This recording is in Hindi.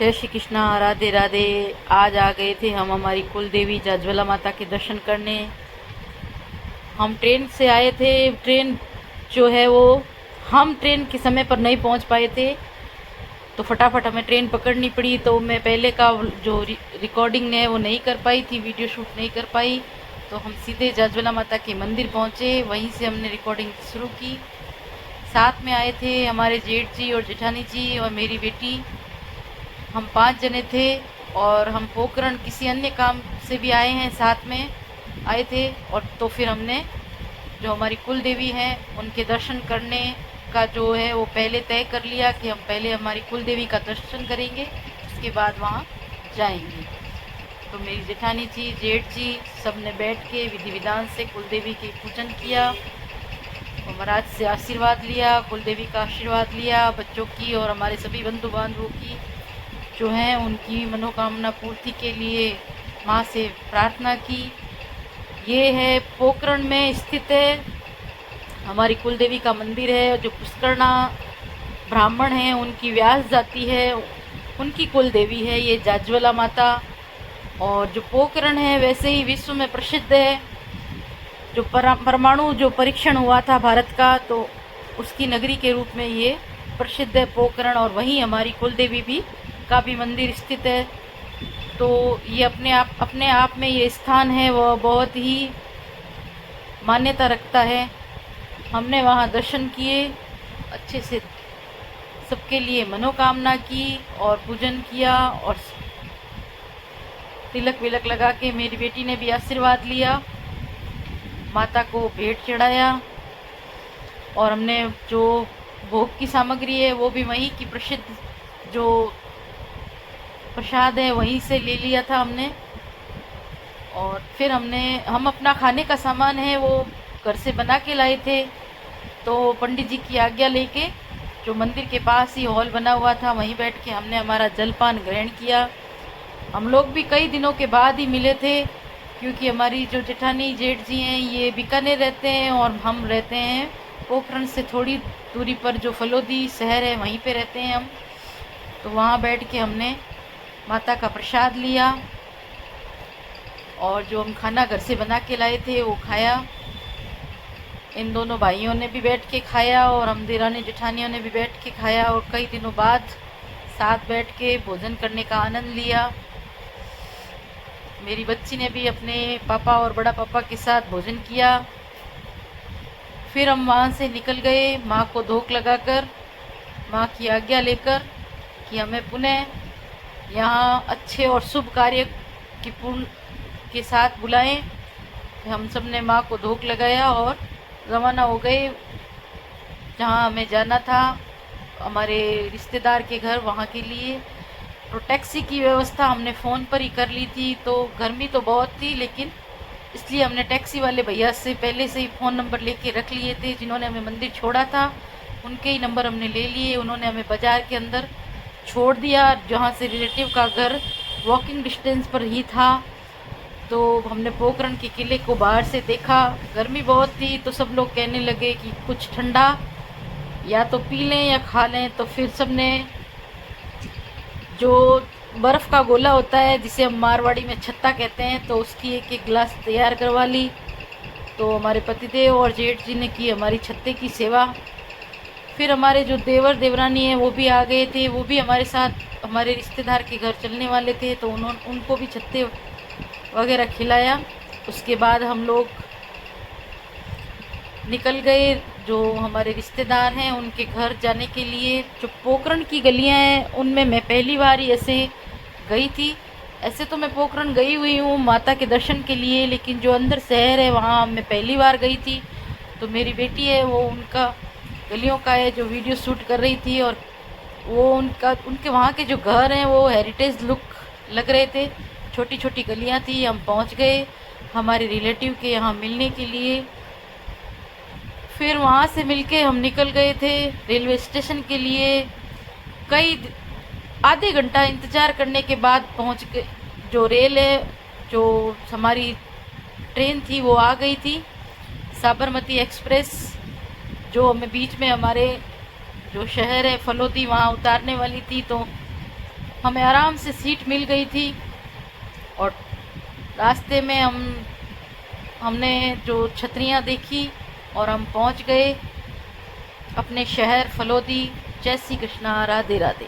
जय श्री कृष्णा, राधे राधे। आज आ गए थे हम हमारी कुल देवी जाज्वला माता के दर्शन करने। हम ट्रेन से आए थे। ट्रेन जो है वो हम ट्रेन के समय पर नहीं पहुंच पाए थे, तो फटाफट हमें ट्रेन पकड़नी पड़ी। तो मैं पहले का जो रिकॉर्डिंग है वो नहीं कर पाई थी, वीडियो शूट नहीं कर पाई। तो हम सीधे जाज्वला माता के मंदिर पहुंचे, वहीं से हमने रिकॉर्डिंग शुरू की। साथ में आए थे हमारे जेठ जी और जेठानी जी और मेरी बेटी। हम 5 जने थे और हम पोखरण किसी अन्य काम से भी आए हैं, साथ में आए थे। और तो फिर हमने जो हमारी कुल देवी हैं उनके दर्शन करने का जो है वो पहले तय कर लिया कि हम पहले हमारी कुल देवी का दर्शन करेंगे, उसके बाद वहाँ जाएंगे। तो मेरी जेठानी जी, जेठ जी सब ने बैठ के विधि विधान से कुल देवी के पूजन किया और महाराज से आशीर्वाद लिया, कुल देवी का आशीर्वाद लिया, बच्चों की और हमारे सभी बंधु बांधवों की जो हैं उनकी मनोकामना पूर्ति के लिए माँ से प्रार्थना की। ये है पोखरण में स्थित है हमारी कुल देवी का मंदिर है। जो पुष्करणा ब्राह्मण हैं उनकी व्यास जाति है, उनकी कुल देवी है ये जाज्वला माता। और जो पोखरण है वैसे ही विश्व में प्रसिद्ध है। जो परमाणु जो परीक्षण हुआ था भारत का, तो उसकी नगरी के रूप में ये प्रसिद्ध है पोखरण। और वहीं हमारी कुल देवी भी का भी मंदिर स्थित है। तो ये अपने आप में ये स्थान है वह बहुत ही मान्यता रखता है। हमने वहाँ दर्शन किए, अच्छे से सबके लिए मनोकामना की और पूजन किया और तिलक विलक लगा के मेरी बेटी ने भी आशीर्वाद लिया, माता को भेंट चढ़ाया। और हमने जो भोग की सामग्री है वो भी वहीं की प्रसिद्ध जो प्रसाद है वहीं से ले लिया था हमने। और फिर हम अपना खाने का सामान है वो घर से बना के लाए थे। तो पंडित जी की आज्ञा लेके जो मंदिर के पास ही हॉल बना हुआ था वहीं बैठ के हमने हमारा जलपान ग्रहण किया। हम लोग भी कई दिनों के बाद ही मिले थे, क्योंकि हमारी जो जेठानी जेठ जी हैं ये बीकानेर रहते हैं और हम रहते हैं पोखरण से थोड़ी दूरी पर जो फलोदी शहर है वहीं पे रहते हैं हम। तो वहाँ बैठ के हमने माता का प्रसाद लिया और जो हम खाना घर से बना के लाए थे वो खाया। इन दोनों भाइयों ने भी बैठ के खाया और हम देरानी जेठानियों ने भी बैठ के खाया और कई दिनों बाद साथ बैठ के भोजन करने का आनंद लिया। मेरी बच्ची ने भी अपने पापा और बड़ा पापा के साथ भोजन किया। फिर हम वहाँ से निकल गए माँ को धोख लगाकर, माँ की आज्ञा लेकर कि हमें पुनः यहाँ अच्छे और शुभ कार्य की पूर्ण के साथ बुलाएं। हम सब ने माँ को धोख लगाया और रवाना हो गए जहाँ हमें जाना था, हमारे रिश्तेदार के घर, वहाँ के लिए। तो टैक्सी की व्यवस्था हमने फ़ोन पर ही कर ली थी। तो गर्मी तो बहुत थी, लेकिन इसलिए हमने टैक्सी वाले भैया से पहले से ही फ़ोन नंबर लेके रख लिए थे, जिन्होंने हमें मंदिर छोड़ा था उनके ही नंबर हमने ले लिए। उन्होंने हमें बाज़ार के अंदर छोड़ दिया, जहाँ से रिलेटिव का घर वॉकिंग डिस्टेंस पर ही था। तो हमने पोखरण के किले को बाहर से देखा। गर्मी बहुत थी तो सब लोग कहने लगे कि कुछ ठंडा या तो पी लें या खा लें। तो फिर सब ने जो बर्फ़ का गोला होता है जिसे हम मारवाड़ी में छत्ता कहते हैं, तो उसकी एक एक गिलास तैयार करवा ली। तो हमारे पतिदेव और जेठ जी ने की हमारी छत्ते की सेवा। फिर हमारे जो देवर देवरानी है वो भी आ गए थे, वो भी हमारे साथ हमारे रिश्तेदार के घर चलने वाले थे, तो उनको भी छत्ते वगैरह खिलाया। उसके बाद हम लोग निकल गए जो हमारे रिश्तेदार हैं उनके घर जाने के लिए। जो पोखरण की गलियां हैं उनमें मैं पहली बार ही ऐसे गई थी। ऐसे तो मैं पोखरण गई हुई हूँ माता के दर्शन के लिए, लेकिन जो अंदर शहर है वहाँ मैं पहली बार गई थी। तो मेरी बेटी है वो उनका गलियों का है जो वीडियो शूट कर रही थी, और वो उनके वहाँ के जो घर हैं वो हेरिटेज लुक लग रहे थे। छोटी छोटी गलियाँ थी। हम पहुँच गए हमारे रिलेटिव के यहाँ मिलने के लिए। फिर वहाँ से मिलके हम निकल गए थे रेलवे स्टेशन के लिए। कई आधे घंटा इंतज़ार करने के बाद पहुँच गए। जो रेल है, जो हमारी ट्रेन थी वो आ गई थी, साबरमती एक्सप्रेस, जो हमें बीच में हमारे जो शहर है फलोदी वहाँ उतारने वाली थी। तो हमें आराम से सीट मिल गई थी और रास्ते में हमने जो छतरियाँ देखी और हम पहुंच गए अपने शहर फलोदी। जय श्री कृष्णा, राधे राधे।